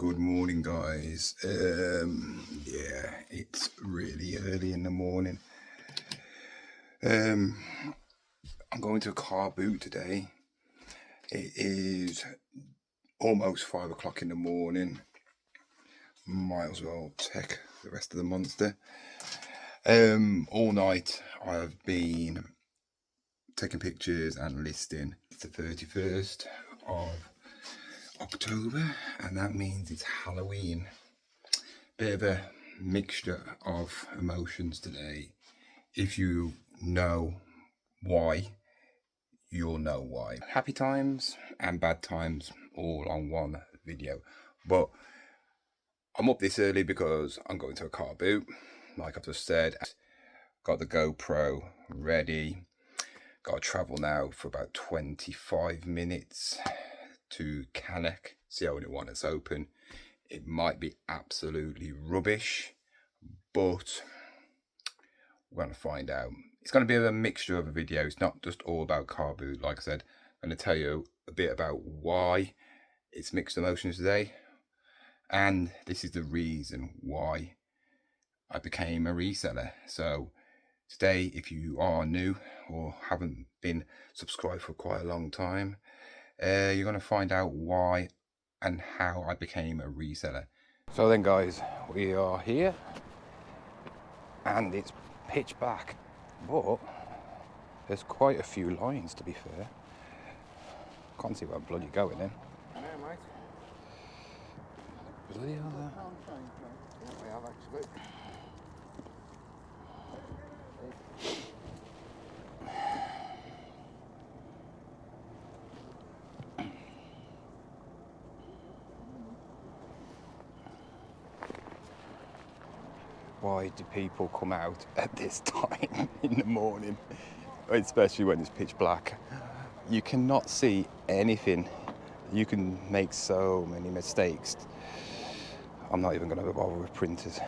Good morning, guys. Yeah, it's really early in the morning. I'm going to a car boot today. It is almost 5 o'clock in the morning. Might as well take the rest of the monster. All night I've been taking pictures and listing. It's the 31st of October, and that means it's Halloween. Bit of a mixture of emotions today. If you know why, you'll know why. Happy times and bad times all on one video. But I'm up this early because I'm going to a car boot, like I've just said. Got the GoPro ready. Got to travel now for about 25 minutes to Cannock. It's the only one that's open. It might be absolutely rubbish, but we're going to find out. It's going to be a mixture of a video. It's not just all about car boot. Like I said, I'm going to tell you a bit about why it's mixed emotions today. And this is the reason why I became a reseller. So today, if you are new or haven't been subscribed for quite a long time, you're going to find out why and how I became a reseller. So then, guys, we are here and it's pitch black, but there's quite a few lines, to be fair. Can't see where I'm bloody going then. Yeah, mate. Bloody hell, that. Yeah, we have actually. Why do people come out at this time in the morning, especially when it's pitch black? You cannot see anything. You can make so many mistakes. I'm not even going to bother with printers.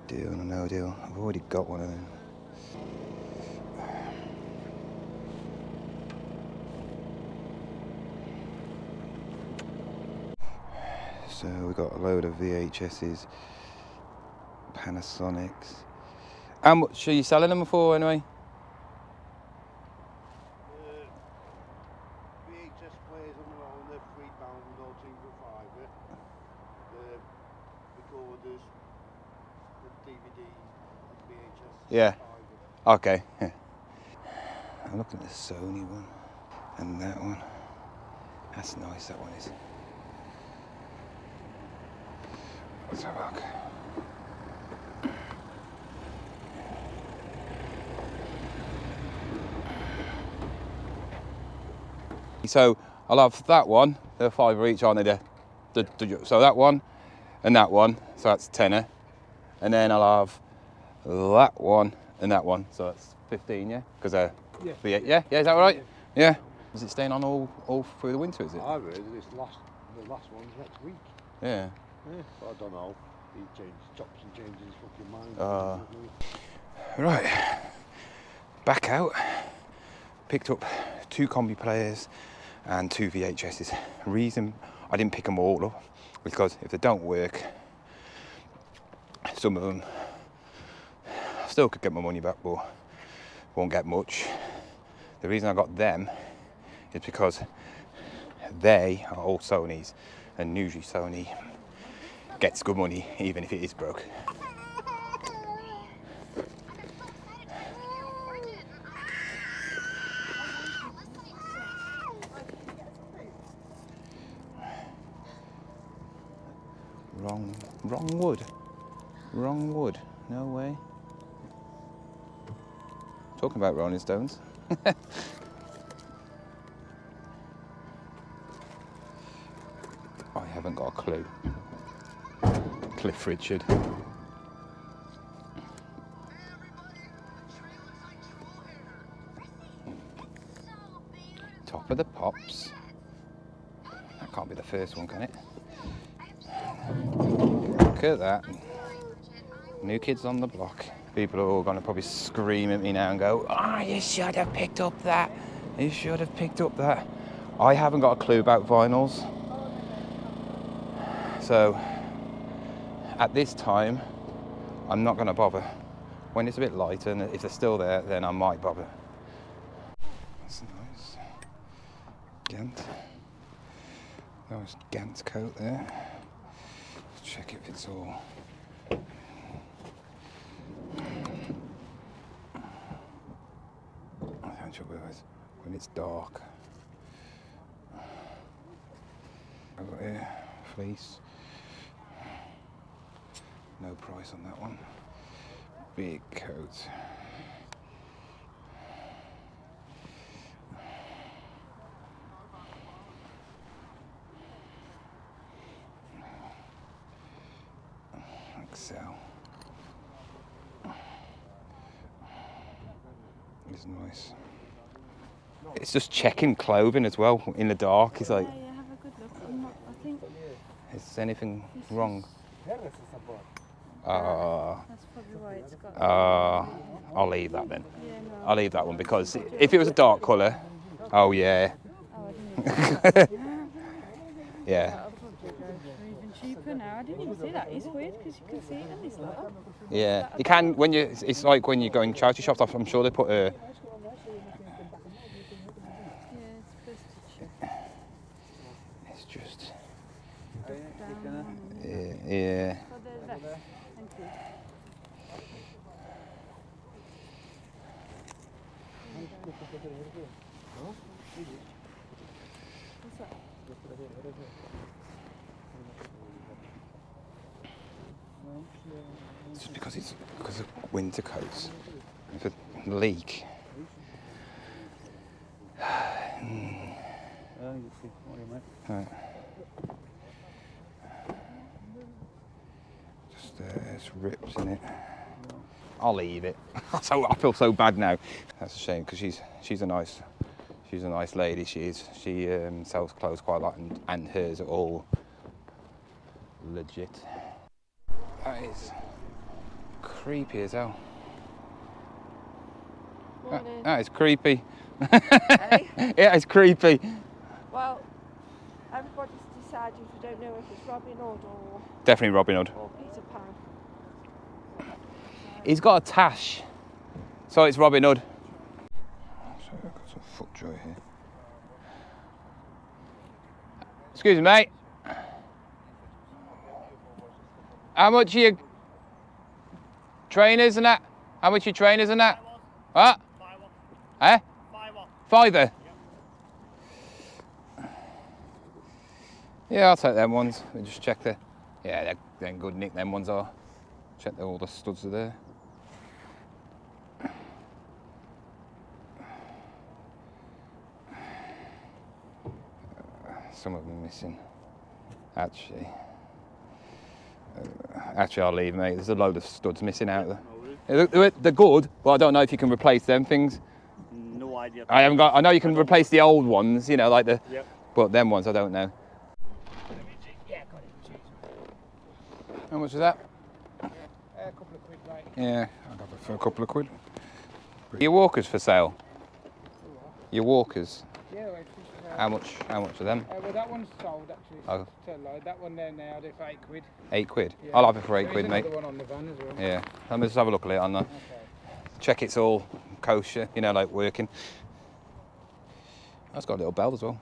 Deal or no deal? I've already got one of them. So we've got a load of VHSs, Panasonics. How much are you selling them for anyway? VHS players on their own, they're £3 or £2 for 5. The recorders, the DVD, the VHS. Yeah. 5. Okay. I'm looking at the Sony one and that one. That's nice, that one is. Let's have a look. So I'll have that one, they're £5 each, aren't they? So that one and that one, so that's tenner. And then I'll have that one and that one, so that's 15, yeah? Because they're yeah, is that all right? Yeah. Is it staying on all through the winter, is it? I've heard the last one's next week. Yeah. Yeah, but I don't know. He chops and changes his fucking mind. Right. Back out. Picked up 2 combi players and 2 VHSs. Reason I didn't pick them all up because if they don't work, some of them I still could get my money back, but won't get much. The reason I got them is because they are all Sonys, and usually Sony gets good money even if it is broke. Wrong wood. No way. Talking about Rolling Stones. I haven't got a clue. Cliff Richard. Top of the Pops. That can't be the first one, can it? Look at that. New kids on the block. People are all going to probably scream at me now and go, "Ah, you should have picked up that. You should have picked up that." I haven't got a clue about vinyls. So at this time, I'm not going to bother. When it's a bit lighter and if they're still there, then I might bother. That's nice. Gant. Nice Gant coat there. Check if it's all. I don't realise when it's dark. I've got here fleece. No price on that one. Big coat. Excel. It's nice. It's just checking clothing as well in the dark. It's like, yeah, have a good look. I think. Is anything wrong? That's probably why it's got. I'll leave that then. Yeah, no. I'll leave that one because if it was a dark colour, oh yeah. Oh, I didn't even Yeah. That'll probably go for even cheaper now. I didn't even see that. It's weird because you can see it in this lot. Yeah. You can when you. It's like when you go in charity shops. I'm sure they put a. Yeah, it's supposed to check. It's just. Down. Yeah. Oh, there's that. Thank you. What's that? It's just because of winter coats. If a leak. Right. Just it's rips in it. I'll leave it. So I feel so bad now. That's a shame because she's a nice lady. She is. She sells clothes quite a lot and hers are all legit. That is creepy as hell. That is creepy. Hey? Yeah, it's creepy. Well, everybody's decided we don't know if it's Robin Hood or Definitely Robin Hood. Peter Pan. He's got a tash, so it's Robin Hood. So I've got some foot joy here. Excuse me, mate. How much are your trainers and that? How much are your trainers and that? What? Eh? Fiver? Yeah, I'll take them ones. We just check the. Yeah, they're good, Nick. Them ones are. Check that all the studs are there. Some of them missing. Actually, I'll leave, mate. There's a load of studs missing out there. They're good, but I don't know if you can replace them things. No idea. I haven't got. I know you can replace the old ones, you know, like the. Yep. But them ones, I don't know. How much is that? A couple of quid, right? Yeah, I got it for a couple of quid. Your walkers for sale? Your walkers? Yeah, wait. How much are them? Well, that one's sold actually. Oh. That one there now, they're for 8 quid. 8 quid? Yeah. I'll have it for 8 There quid, is mate. another one on the van as well. Yeah, let me just have a look at it on there. Okay. Check it's all kosher, you know, like working. That's got a little bell as well.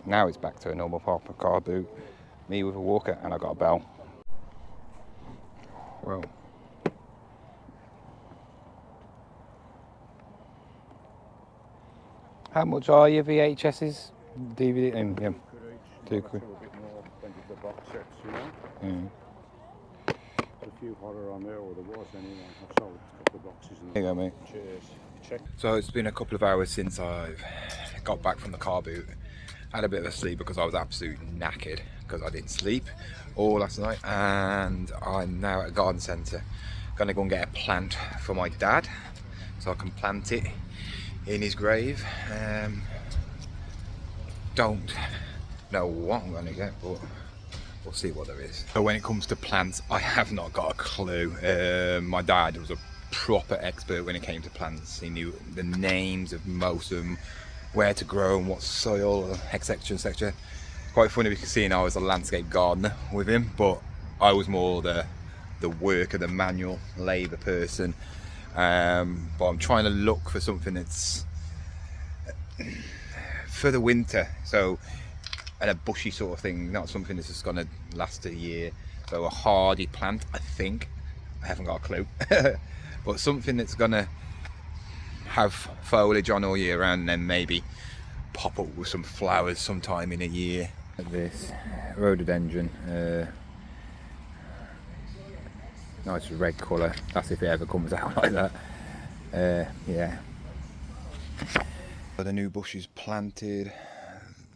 Now it's back to a normal proper car boot. Me with a walker and I got a bell. Well. How much are your VHSs? DVD and yeah. 2 quid. A bit more than the box sets, you know. Mm. A few horror on there, or there was anyway. I've sold a couple of boxes. And There you go, mate. cheers. Check. So it's been a couple of hours since I've got back from the car boot. Had a bit of a sleep because I was absolutely knackered because I didn't sleep all last night, and I'm now at a garden centre Gonna go and get a plant for my dad so I can plant it in his grave. Don't know what I'm gonna get, but we'll see what there is. So when it comes to plants, I have not got a clue. My dad was a proper expert when it came to plants. He knew the names of most of them, where to grow and what soil, etc, etc. Quite funny because seeing I was a landscape gardener with him, but I was more the worker, the manual labour person. But I'm trying to look for something that's for the winter, so, and a bushy sort of thing, not something that's just gonna last a year. So a hardy plant, I think. I haven't got a clue. But something that's gonna have foliage on all year round, and then maybe pop up with some flowers sometime in a year. This rhododendron, nice red colour. That's if it ever comes out like that. Yeah. The new bush is planted.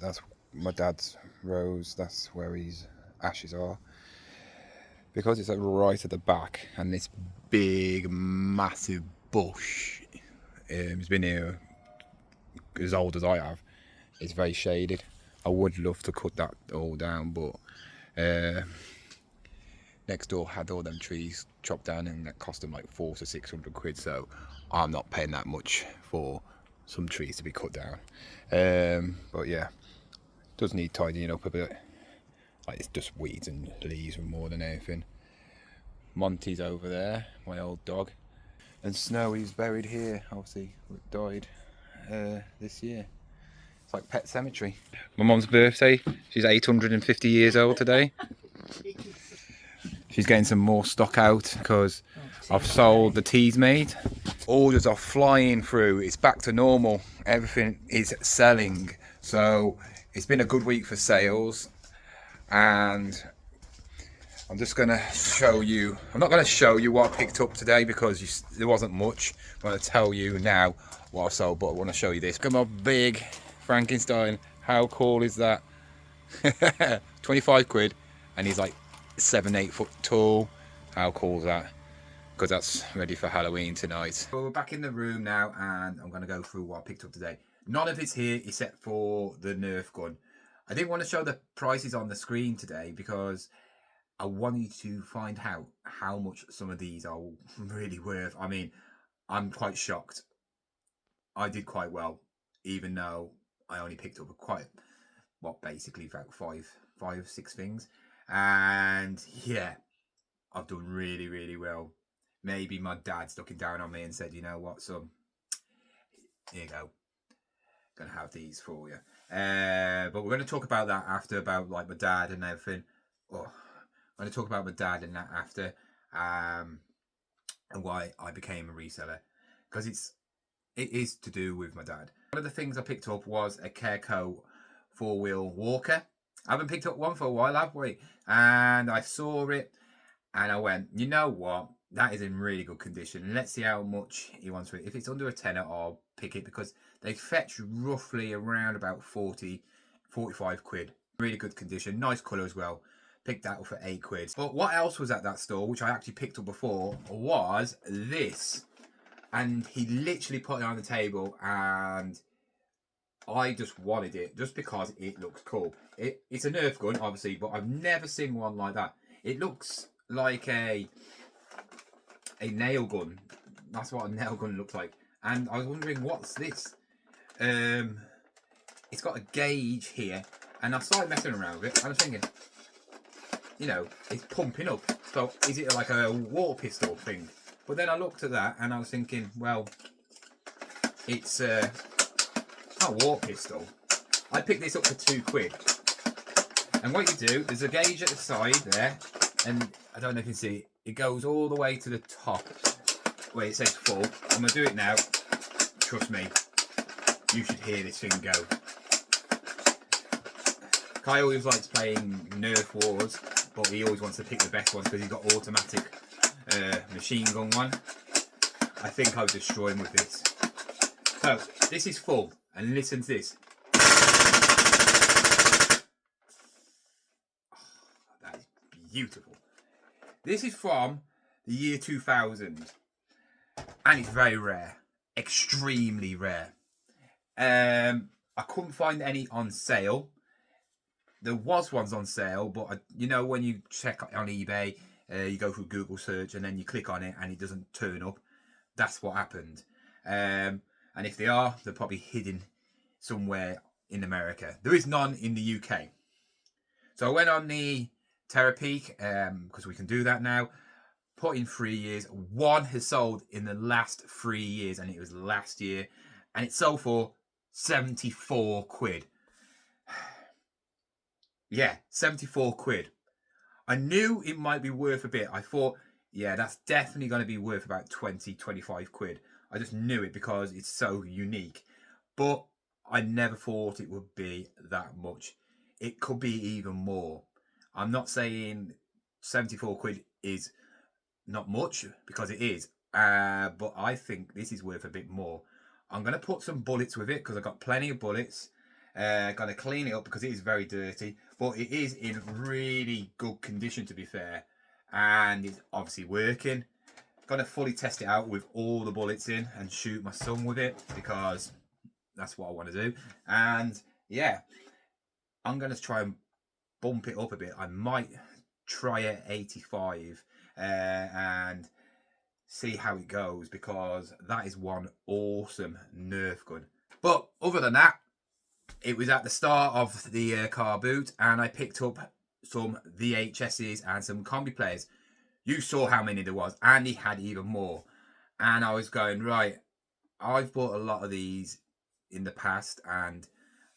That's my dad's rose. That's where his ashes are. Because it's like right at the back, and this big, massive bush, it's been here as old as I have. It's very shaded. I would love to cut that all down, but next door had all them trees chopped down, and that cost them like 400 to 600 quid. So I'm not paying that much for some trees to be cut down. But yeah, does need tidying up a bit. Like, it's just weeds and leaves more than anything. Monty's over there, my old dog, and Snowy's buried here. Obviously died this year. It's like pet cemetery. My mum's birthday. She's 850 years old today. She's getting some more stock out because I've sold the teas made. Orders are flying through. It's back to normal. Everything is selling. So it's been a good week for sales. And I'm just going to show you. I'm not going to show you what I picked up today because there wasn't much. I'm going to tell you now what I sold, but I want to show you this. Look at my big Frankenstein. How cool is that? 25 quid. And he's like 7-8 foot tall. How cool is that? Because that's ready for Halloween tonight. Well, we're back in the room now, and I'm going to go through what I picked up today. None of it's here except for the Nerf gun. I didn't want to show the prices on the screen today because I wanted to find out how much some of these are really worth. I mean, I'm quite shocked. I did quite well, even though I only picked up basically about five, six things. And yeah, I've done really, really well. Maybe my dad's looking down on me and said, you know what, son, here you go. Gonna have these for you. But we're going to talk about that after, about like my dad and everything. I'm going to talk about my dad and that after, and why I became a reseller, because it is to do with my dad. One of the things I picked up was a Careco 4-wheel walker. I haven't picked up one for a while, have we? And I saw it and I went, you know what? That is in really good condition. Let's see how much he wants for it. If it's under a tenner, I'll pick it because they fetch roughly around about 40, 45 quid. Really good condition. Nice colour as well. Picked that up for 8 quid. But what else was at that store, which I actually picked up before, was this. And he literally put it on the table and I just wanted it just because it looks cool. It's a Nerf gun, obviously, but I've never seen one like that. It looks like a nail gun. That's what a nail gun looks like. And I was wondering, what's this? It's got a gauge here, and I started messing around with it. I was thinking, you know, it's pumping up. So is it like a water pistol thing? But then I looked at that and I was thinking, well, it's not a water pistol. I picked this up for 2 quid. And what you do, there's a gauge at the side there, and I don't know if you can see, it goes all the way to the top where it says full. I'm going to do it now. Trust me, you should hear this thing go. Kai always likes playing Nerf Wars, but he always wants to pick the best ones because he's got automatic machine gun one. I think I'll destroy him with this. So, this is full, and listen to this. Oh, that is beautiful. This is from the year 2000. And it's very rare. Extremely rare. I couldn't find any on sale. There was ones on sale, but you know when you check on eBay, you go through Google search and then you click on it and it doesn't turn up. That's what happened. And if they are, they're probably hidden somewhere in America. There is none in the UK. So I went on the Terapeak, because we can do that now. Put in 3 years. One has sold in the last 3 years, and it was last year. And it sold for 74 quid. Yeah, 74 quid. I knew it might be worth a bit. I thought, yeah, that's definitely going to be worth about 20, 25 quid. I just knew it because it's so unique. But I never thought it would be that much. It could be even more. I'm not saying 74 quid is not much, because it is. But I think this is worth a bit more. I'm going to put some bullets with it because I've got plenty of bullets. Going to clean it up because it is very dirty. But it is in really good condition, to be fair. And it's obviously working. Going to fully test it out with all the bullets in and shoot my son with it because that's what I want to do. And yeah, I'm going to try and bump it up a bit. I might try at 85 and see how it goes, because that is one awesome Nerf gun. But other than that, it was at the start of the car boot, and I picked up some VHSs and some combi players. You saw how many there was. Andy had even more. And I was going, right, I've bought a lot of these in the past, and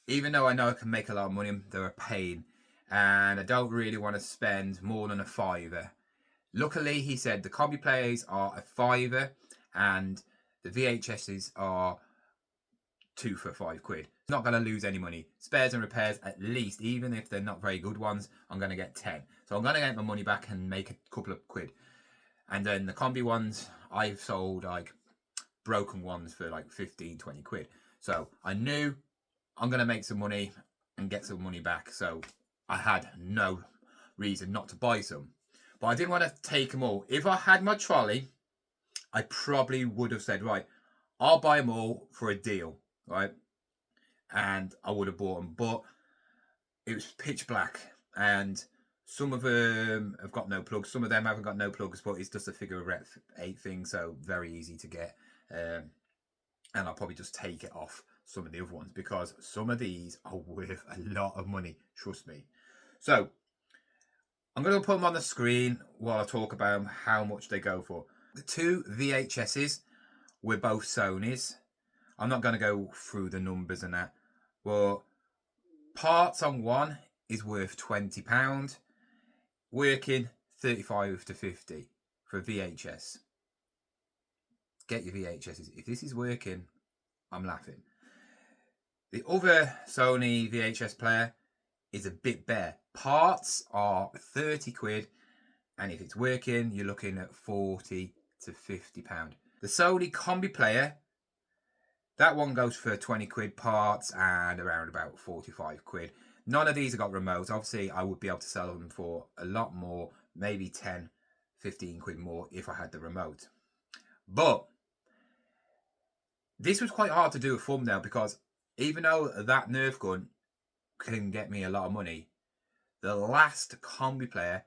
even though I know I can make a lot of money, they're a pain. And I don't really want to spend more than a £5. Luckily, he said the combi players are a £5 and the VHSs are 2 for £5. Not going to lose any money. Spares and repairs, at least, even if they're not very good ones, I'm going to get 10. So I'm going to get my money back and make a couple of quid. And then the combi ones, I've sold like broken ones for like 15, 20 quid. So I knew I'm going to make some money and get some money back. So I had no reason not to buy some. But I didn't want to take them all. If I had my trolley, I probably would have said, right, I'll buy them all for a deal, right? And I would have bought them. But it was pitch black. And some of them have got no plugs. Some of them haven't got no plugs, but it's just a figure of 8 thing. So very easy to get. And I'll probably just take it off some of the other ones, because some of these are worth a lot of money. Trust me. So I'm going to put them on the screen while I talk about them, how much they go for. The 2 VHSs were both Sony's. I'm not going to go through the numbers and that. But parts on one is worth £20. Working 35 to 50 for a VHS. Get your VHSs. If this is working, I'm laughing. The other Sony VHS player is a bit bare. Parts are 30 quid, and if it's working, you're looking at 40 to 50 pound. The Sony combi player, that one goes for 20 quid parts and around about 45 quid. None of these have got remotes. Obviously, I would be able to sell them for a lot more, maybe 10, 15 quid more if I had the remote. But this was quite hard to do a thumbnail, because even though that Nerf gun can get me a lot of money, the last combi player,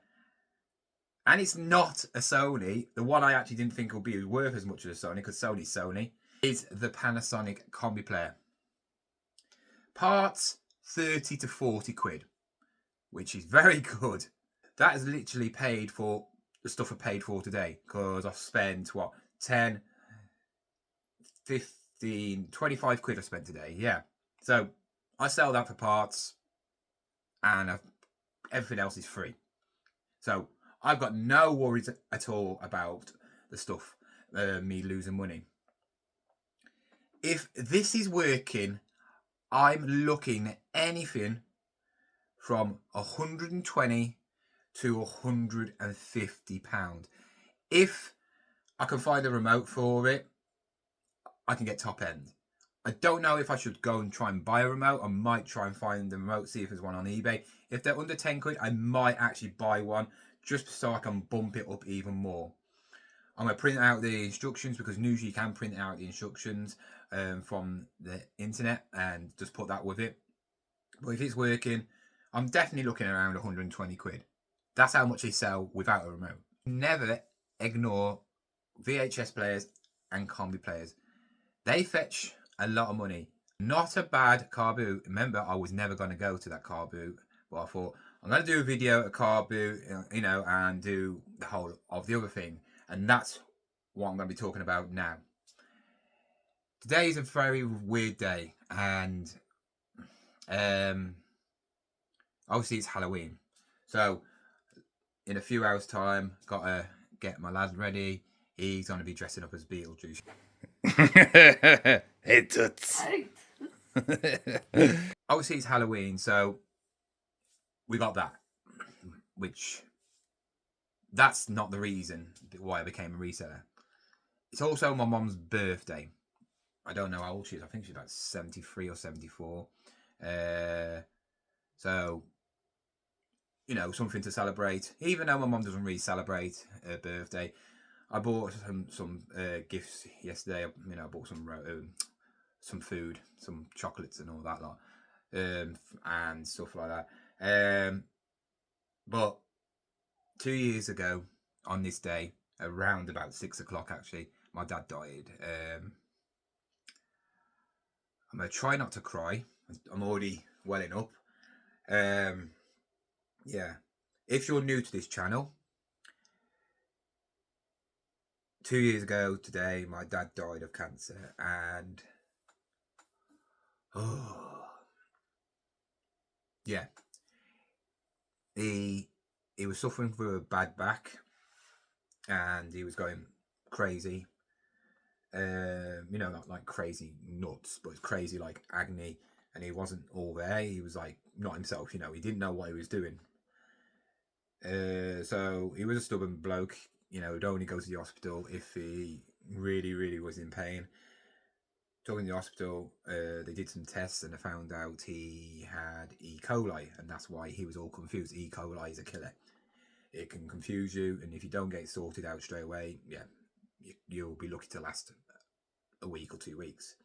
and it's not a Sony, the one I actually didn't think would be worth as much as a Sony, because Sony's Sony, is the Panasonic combi player. Parts 30 to 40 quid, which is very good. That is literally paid for the stuff I paid for today, because I spent what, 10, 15, 25 quid I spent today. Yeah, so I sell that for parts, and everything else is free. So I've got no worries at all about the stuff, me losing money. If this is working, I'm looking at anything from 120 to 150 pound. If I can find a remote for it, I can get top end. I don't know if I should go and try and buy a remote. I might try and find the remote, see if there's one on eBay. If they're under 10 quid, I might actually buy one just so I can bump it up even more. I'm going to print out the instructions, because usually you can print out the instructions from the internet and just put that with it. But if it's working, I'm definitely looking around 120 quid. That's how much they sell without a remote. Never ignore VHS players and combi players. They fetch a lot of money. Not a bad car boot. Remember, I was never going to go to that car boot, but I thought I'm going to do a video, a car boot, you know, and do the whole of the other thing. And that's what I'm going to be talking about now. Today is a very weird day, and obviously it's Halloween. So in a few hours' time, got to get my lad ready. He's going to be dressing up as Beetlejuice. Hey, toots. Obviously it's Halloween, so we got that, which that's not the reason why I became a reseller. It's also my mum's birthday. I don't know how old she is. I think she's about 73 or 74. So, you know, something to celebrate. Even though my mum doesn't really celebrate her birthday, I bought some gifts yesterday. You know, I bought some food, some chocolates and all that lot, and stuff like that. But 2 years ago, on this day, around about 6 o'clock, actually, my dad died. I'm going to try not to cry. I'm already welling up. Yeah. If you're new to this channel, 2 years ago today, my dad died of cancer, and yeah, he was suffering from a bad back, and he was going crazy. You know, not like crazy nuts, but crazy like agony, and he wasn't all there. He was like not himself, you know. He didn't know what he was doing. So he was a stubborn bloke, you know. He'd only go to the hospital if he really was in pain. Took him to the hospital, they did some tests, and they found out he had E. coli, and that's why he was all confused. E. coli is a killer. It can confuse you, and if you don't get it sorted out straight away, yeah, you'll be lucky to last a week or 2 weeks.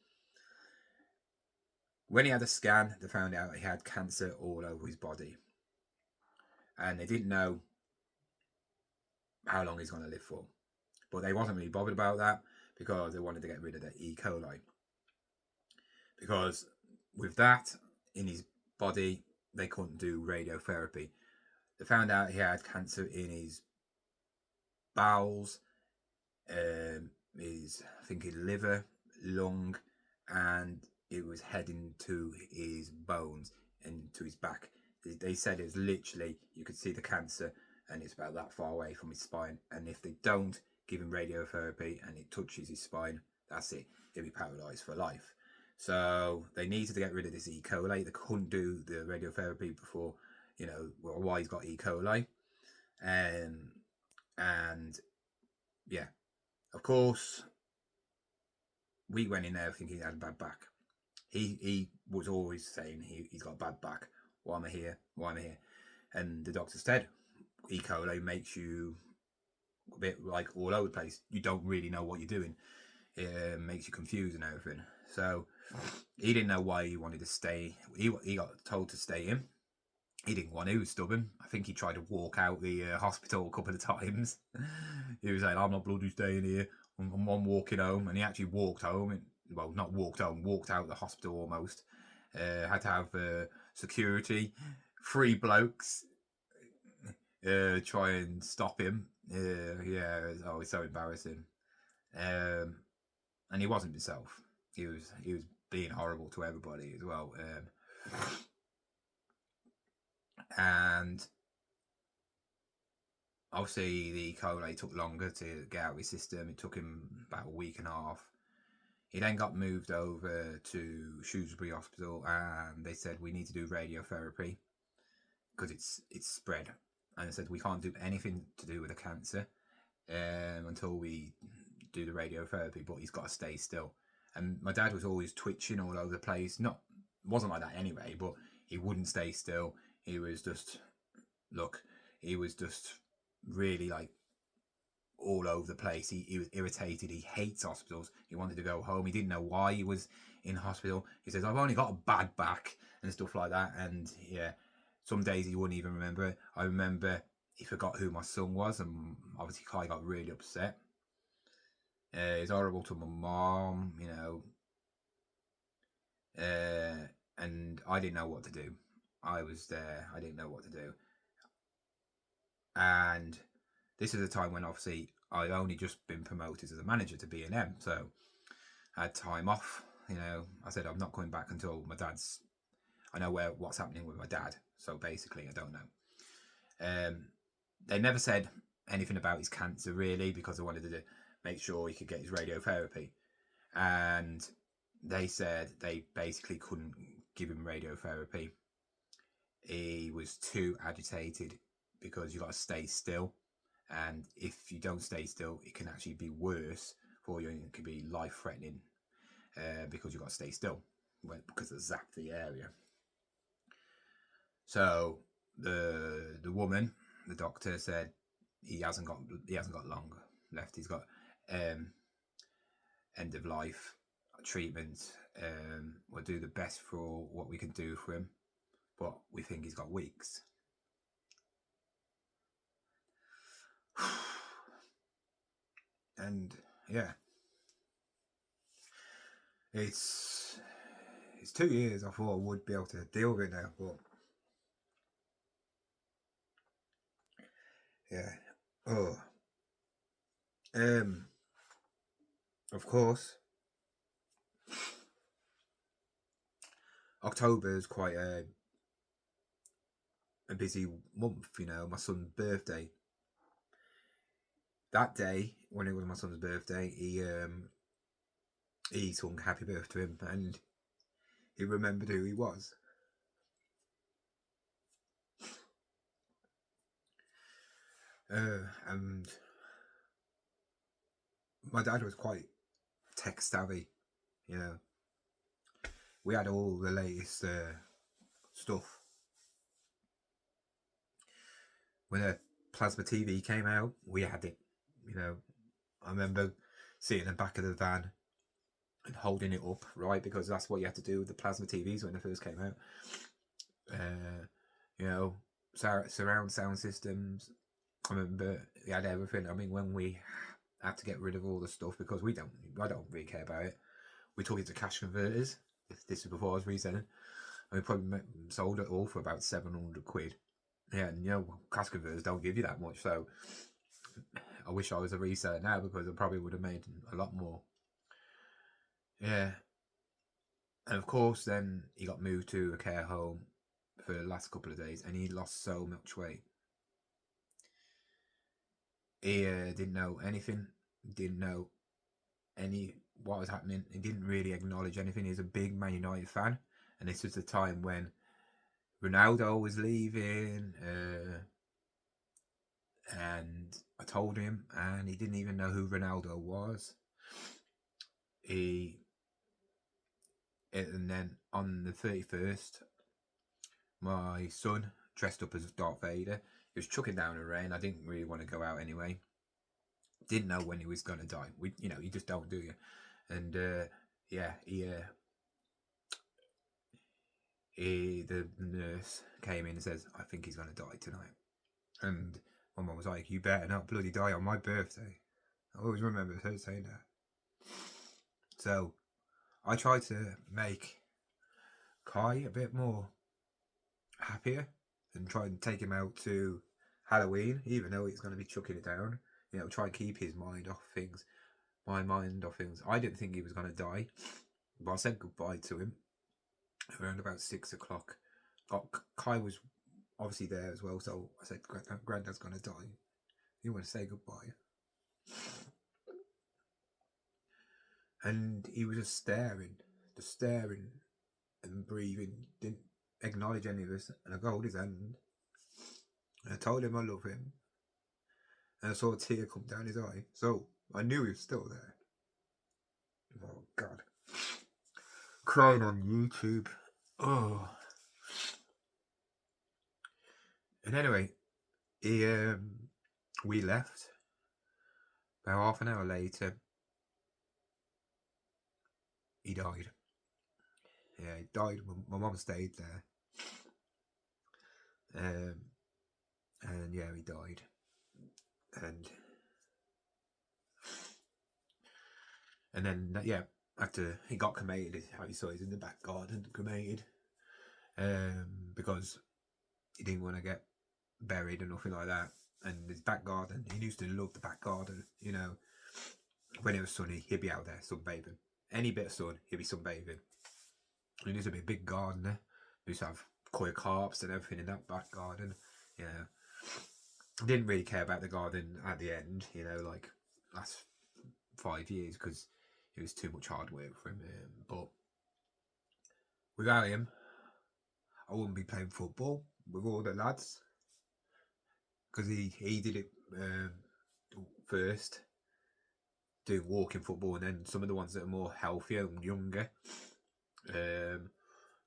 When he had a scan, they found out he had cancer all over his body, and they didn't know how long he's going to live for. But they wasn't really bothered about that, because they wanted to get rid of the E. coli. Because with that in his body, they couldn't do radiotherapy. They found out he had cancer in his bowels, his, I think his liver, lung, and it was heading to his bones and to his back. They said it was literally, you could see the cancer, and it's about that far away from his spine. And if they don't give him radiotherapy and it touches his spine, that's it. He'll be paralysed for life. So they needed to get rid of this E. coli. They couldn't do the radiotherapy before, you know, why he's got E. coli. And yeah, of course, we went in there thinking he had a bad back. He was always saying he's got a bad back. Why am I here? Why am I here? And the doctor said, E. coli makes you a bit like all over the place. You don't really know what you're doing. It makes you confused and everything. So he didn't know why he wanted to stay. He got told to stay in. He didn't want to. He was stubborn. I think he tried to walk out the hospital a couple of times. He was like, I'm not bloody staying here. I'm walking home. And he actually walked home. Well, not walked home, walked out the hospital almost. Had to have security, 3 blokes try and stop him. Yeah, it was so embarrassing. And he wasn't himself. He was being horrible to everybody as well. And obviously the E. coli took longer to get out of his system. It took him about a week and a half. He then got moved over to Shrewsbury Hospital, and they said we need to do radiotherapy because it's spread. And they said we can't do anything to do with the cancer until we do the radiotherapy, but he's got to stay still. And my dad was always twitching all over the place. Wasn't like that anyway, but he wouldn't stay still. He was just, he was just really like all over the place. He was irritated. He hates hospitals. He wanted to go home. He didn't know why he was in hospital. He says, I've only got a bad back and stuff like that. And yeah, some days he wouldn't even remember it. I remember he forgot who my son was, and obviously Kai got really upset. It's horrible to my mom, you know. And I didn't know what to do. I was there. I didn't know what to do. And this is a time when obviously I'd only just been promoted as a manager to B&M, so I had time off. You know, I said I'm not coming back until my dad's. I know what's happening with my dad. So basically, I don't know. They never said anything about his cancer really, because I wanted to make sure he could get his radiotherapy, and they said they basically couldn't give him radiotherapy. He was too agitated because you got to stay still, and if you don't stay still, it can actually be worse for you, and it could be life-threatening because you got to stay still because it zapped the area. So the woman, the doctor, said he hasn't got long left. He's got end of life treatment. We'll do the best for what we can do for him, but we think he's got weeks. And yeah, it's 2 years. I thought I would be able to deal with it now, but yeah. Of course, October is quite a busy month, you know. My son's birthday. That day, when it was my son's birthday, he sung happy birthday to him, and he remembered who he was. And my dad was quite tech savvy, you know. We had all the latest stuff. When a plasma TV came out, we had it, you know. I remember sitting in the back of the van and holding it up, right, because that's what you had to do with the plasma TVs when they first came out. You know, surround sound systems. I remember we had everything. I mean, when we had to get rid of all the stuff, because I don't really care about it, we took it to cash converters. This was before I was reselling, and we probably sold it all for about 700 quid. Yeah, and you know, cash converters don't give you that much, so I wish I was a reseller now, because I probably would have made a lot more. Yeah. And of course, then he got moved to a care home for the last couple of days, and he lost so much weight. He didn't know anything, didn't know what was happening. He didn't really acknowledge anything. He's a big Man United fan, and this was the time when Ronaldo was leaving, and I told him, and he didn't even know who Ronaldo was. And then on the 31st, my son dressed up as Darth Vader. He was chucking down the rain. I didn't really want to go out anyway. Didn't know when he was going to die. You know, you just don't, do you? And yeah, the nurse came in and says, I think he's going to die tonight. And my mum was like, you better not bloody die on my birthday. I always remember her saying that. So I tried to make Kai a bit more happier and try and take him out to Halloween, even though he's going to be chucking it down. You know, try and keep his mind off things. My mind off things. I didn't think he was going to die, but I said goodbye to him around about 6 o'clock. Kai was obviously there as well, so I said, Granddad's going to die. You want to say goodbye? And he was just staring and breathing. Didn't acknowledge any of us. And I got hold his hand, and I told him I love him. And I saw a tear come down his eye, so I knew he was still there. Oh God, crying on YouTube. Oh. And anyway, we left. About half an hour later, he died. Yeah, he died. My mum stayed there. And yeah, he died. And then, yeah, after he got cremated, how you saw he's in the back garden, cremated. Because he didn't want to get buried or nothing like that. And his back garden, he used to love the back garden, you know. When it was sunny, he'd be out there sunbathing. Any bit of sun, he'd be sunbathing. He used to be a big gardener. He used to have koi carps and everything in that back garden, you know. Didn't really care about the garden at the end, you know, like last 5 years, because it was too much hard work for him. But without him, I wouldn't be playing football with all the lads, because he did it first, doing walking football, and then some of the ones that are more healthier and younger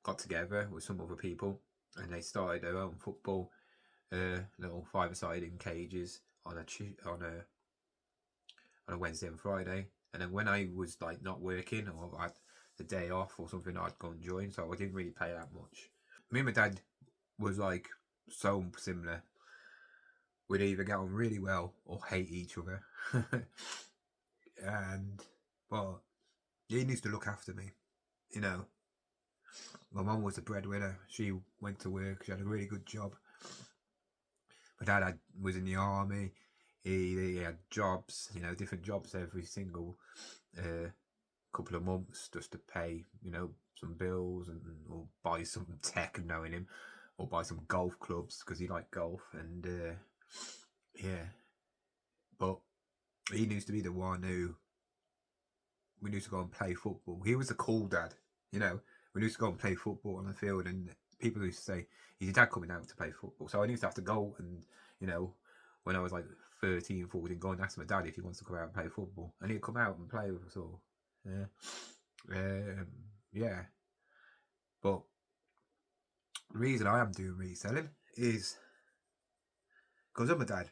got together with some other people, and they started their own football, little 5-a-side in cages on a Wednesday and Friday. And then when I was like not working or had the day off or something, I'd go and join. So I didn't really play that much. Me and my dad was like so similar. We'd either get on really well or hate each other. But he needs to look after me, you know. My mum was the breadwinner. She went to work. She had a really good job. My dad was in the army. He had jobs, you know, different jobs every single couple of months, just to pay, you know, some bills or buy some tech, knowing him, or buy some golf clubs because he liked golf. And yeah, but he used to be the one who we used to go and play football. He was the cool dad, you know. We used to go and play football on the field, and people used to say, "Is your dad coming out to play football?" So I used to have to go, and you know, when I was like 13, 14, go and ask my dad if he wants to come out and play football, and he'd come out and play with us all. Yeah. But the reason I am doing reselling is because of my dad.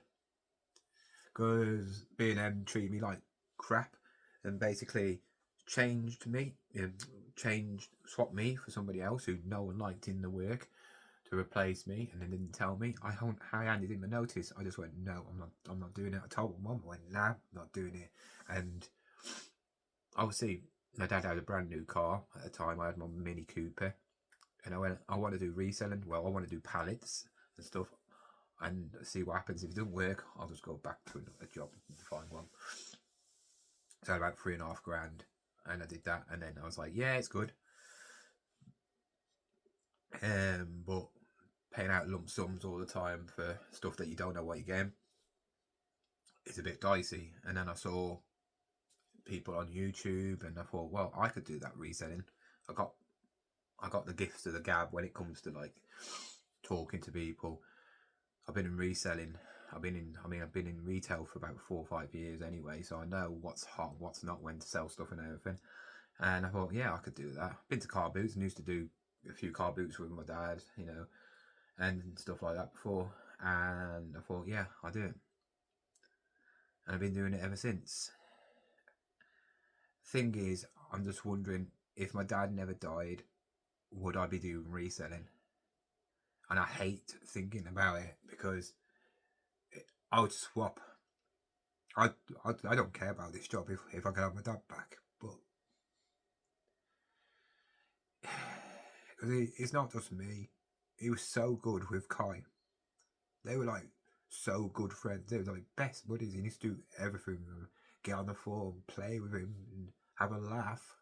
Because B&M treated me like crap, and basically changed me, swapped me for somebody else who no one liked in the work to replace me, and they didn't tell me. I handed in my notice. I just went, no, I'm not doing it. I told my mum, I went, nah, I'm not doing it. And obviously my dad had a brand new car at the time. I had my Mini Cooper, and I went, I want to do reselling. Well, I want to do pallets and stuff, and see what happens. If it doesn't work, I'll just go back to a job and find one. So I had about $3,500, and I did that, and then I was like, yeah, it's good. But paying out lump sums all the time for stuff that you don't know what you're getting is a bit dicey. And then I saw people on YouTube, and I thought, well, I could do that reselling. I got the gifts of the gab when it comes to like talking to people. I've been in reselling. I've been in retail for about 4 or 5 years anyway, so I know what's hot, what's not, when to sell stuff and everything. And I thought, yeah, I could do that. Been to car boots and used to do a few car boots with my dad, you know, and stuff like that before. And I thought, yeah, I'll do it. And I've been doing it ever since. Thing is, I'm just wondering, if my dad never died, would I be doing reselling? And I hate thinking about it, because I would swap. I don't care about this job if I can have my dad back, but it's not just me. He was so good with Kai. They were like so good friends. They were like best buddies. He used to do everything with him. Get on the floor, play with him, and have a laugh.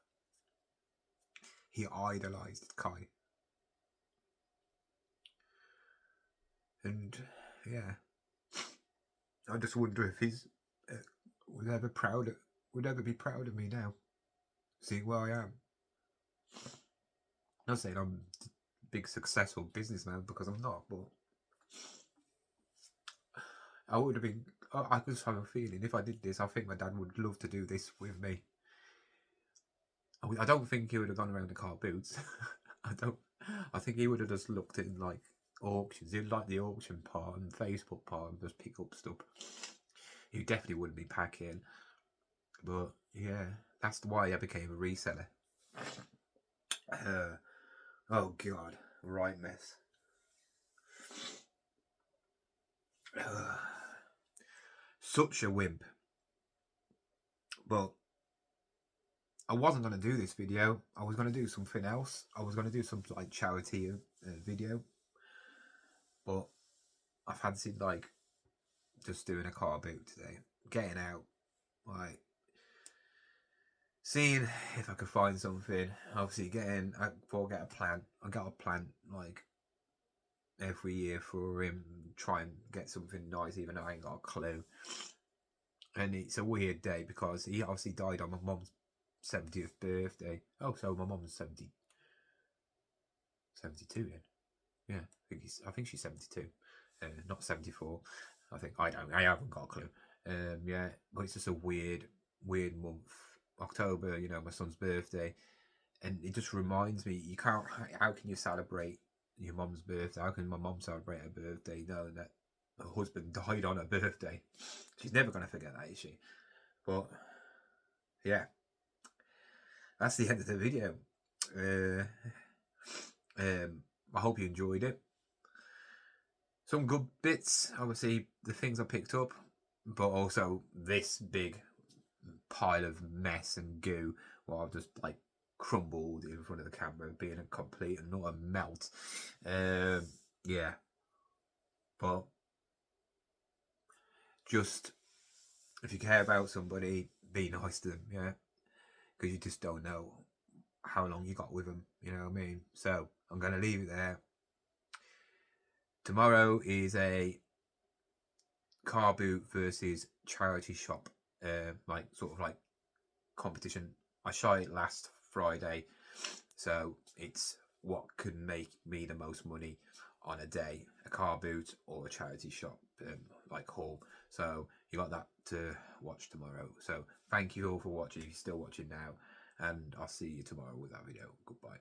He idolised Kai. And yeah, I just wonder if he's would ever be proud of me now, seeing where I am. I'm not saying I'm a big successful businessman, because I'm not, but I would have been. I just have a feeling if I did this, I think my dad would love to do this with me. I don't think he would have gone around the car boots. I think he would have just looked at like auctions. He'd like the auction part and Facebook part and just pick up stuff. you definitely wouldn't be packing. But yeah, that's why I became a reseller. Oh god, right mess. Such a wimp. But I wasn't going to do this video. I was going to do something else. I was going to do some like charity video. But I fancied like just doing a car boot today. Getting out, like seeing if I could find something. Obviously I got a plan. I got a plan like every year for him, try and get something nice, even though I ain't got a clue. And it's a weird day because he obviously died on my mum's 70th birthday. Oh, so my mum's 72 then. Yeah, I think she's 72, not 74. I haven't got a clue. Yeah, but it's just a weird month. October, you know, my son's birthday, and it just reminds me, you can't. How can you celebrate your mum's birthday? How can my mum celebrate her birthday knowing that her husband died on her birthday? She's never gonna forget that, is she? But yeah, that's the end of the video. I hope you enjoyed it. Some good bits, obviously the things I picked up, but also this big pile of mess and goo while I've just like crumbled in front of the camera, being a complete and utter melt. Yeah, but just if you care about somebody, be nice to them, yeah, because you just don't know how long you got with them, you know what I mean? So I'm gonna leave it there. Tomorrow is a car boot versus charity shop, like sort of like competition. I shot it last Friday, so it's what could make me the most money on a day, a car boot or a charity shop like haul. So you got that to watch tomorrow. So thank you all for watching, if you're still watching now, and I'll see you tomorrow with that video. Goodbye.